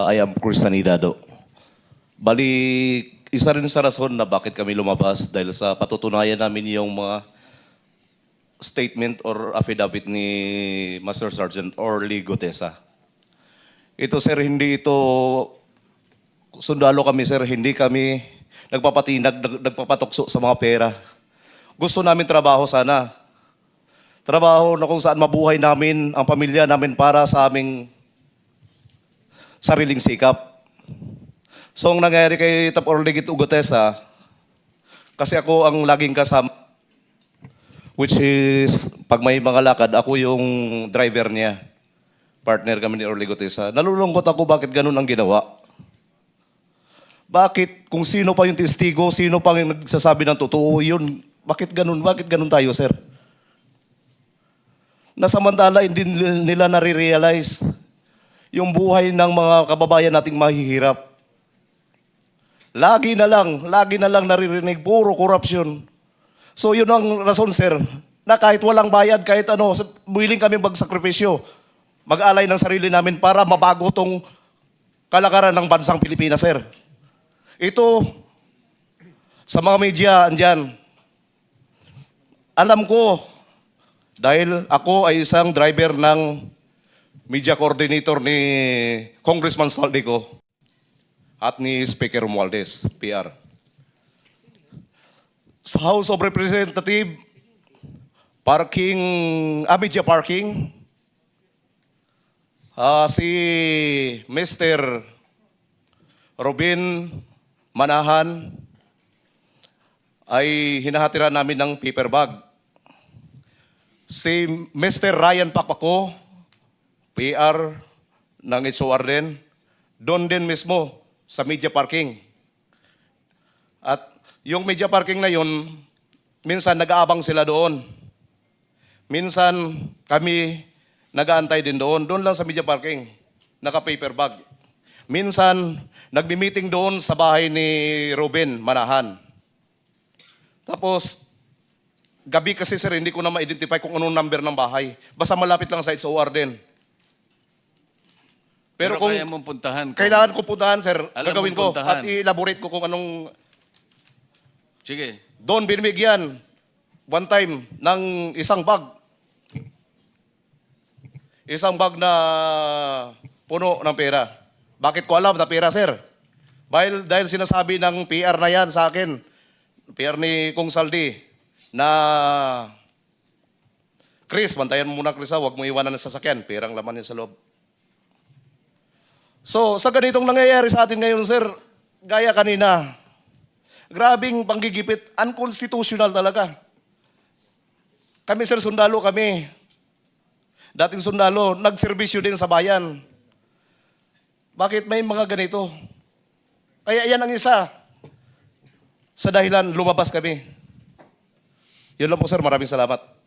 I am Cristanidado. Bali, isa rin sa rason na bakit kami lumabas dahil sa patutunayan namin yung mga statement or affidavit ni Master Sergeant Orly Gutesa. Ito sir, hindi ito sundalo kami sir, hindi kami nagpapatukso sa mga pera. Gusto namin trabaho sana. Trabaho na kung saan mabuhay namin, ang pamilya namin para sa aming sariling sikap. So, ang nangyari kay Tap Orly Gutesa, kasi ako ang laging kasama, which is, pag may mga lakad, ako yung driver niya. Partner kami ni Orly Gutesa. Nalulungkot ako bakit ganun ang ginawa. Bakit, kung sino pa yung testigo, sino pa yung nagsasabi ng totoo, yun, bakit ganun tayo, sir? Nasamantala, hindi nila nare-realize yung buhay ng mga kababayan nating mahihirap. Lagi na lang naririnig, puro korupsyon. So yun ang rason, sir, na kahit walang bayad, kahit ano, willing kami magsakripisyo, mag-alay ng sarili namin para mabago tong kalakaran ng bansang Pilipinas, sir. Ito, sa mga media, andyan, alam ko, dahil ako ay isang driver ng media coordinator ni Congressman Saldico at ni Speaker Romualdez, PR. Sa House of Representatives, media parking, si Mr. Robin Manahan ay hinahatiran namin ng paper bag. Si Mr. Ryan Papako, PR ng SOR din, doon din mismo sa media parking. At yung media parking na yun, minsan nag-aabang sila doon. Minsan kami nag-aantay din doon. Doon lang sa media parking, naka-paper bag. Minsan, nagmi-meeting doon sa bahay ni Ruben Manahan. Tapos, gabi kasi sir, hindi ko na ma-identify kung anong number ng bahay. Basta malapit lang sa SOR din. Pero kung kaya mong puntahan. Kailangan ko puntahan, sir. Alam Gagawin mong ko. puntahan. At i-elaborate ko kung anong... Sige. Doon binibigyan, one time, ng isang bag. Isang bag na puno ng pera. Bakit ko alam na pera, sir? Dahil sinasabi ng PR na yan sa akin, PR ni Kung Saldi, na Chris, bantayan mo muna Chris, huwag mo iwanan ng sasakyan. Perang laman yan sa loob. So, sa ganitong nangyayari sa atin ngayon, sir, gaya kanina, grabing panggigipit, unconstitutional talaga. Kami, sir, sundalo kami. Dating sundalo, nagserbisyo din sa bayan. Bakit may mga ganito? Kaya yan ang isa sa dahilan lumabas kami. Yun lang po, sir. Maraming salamat.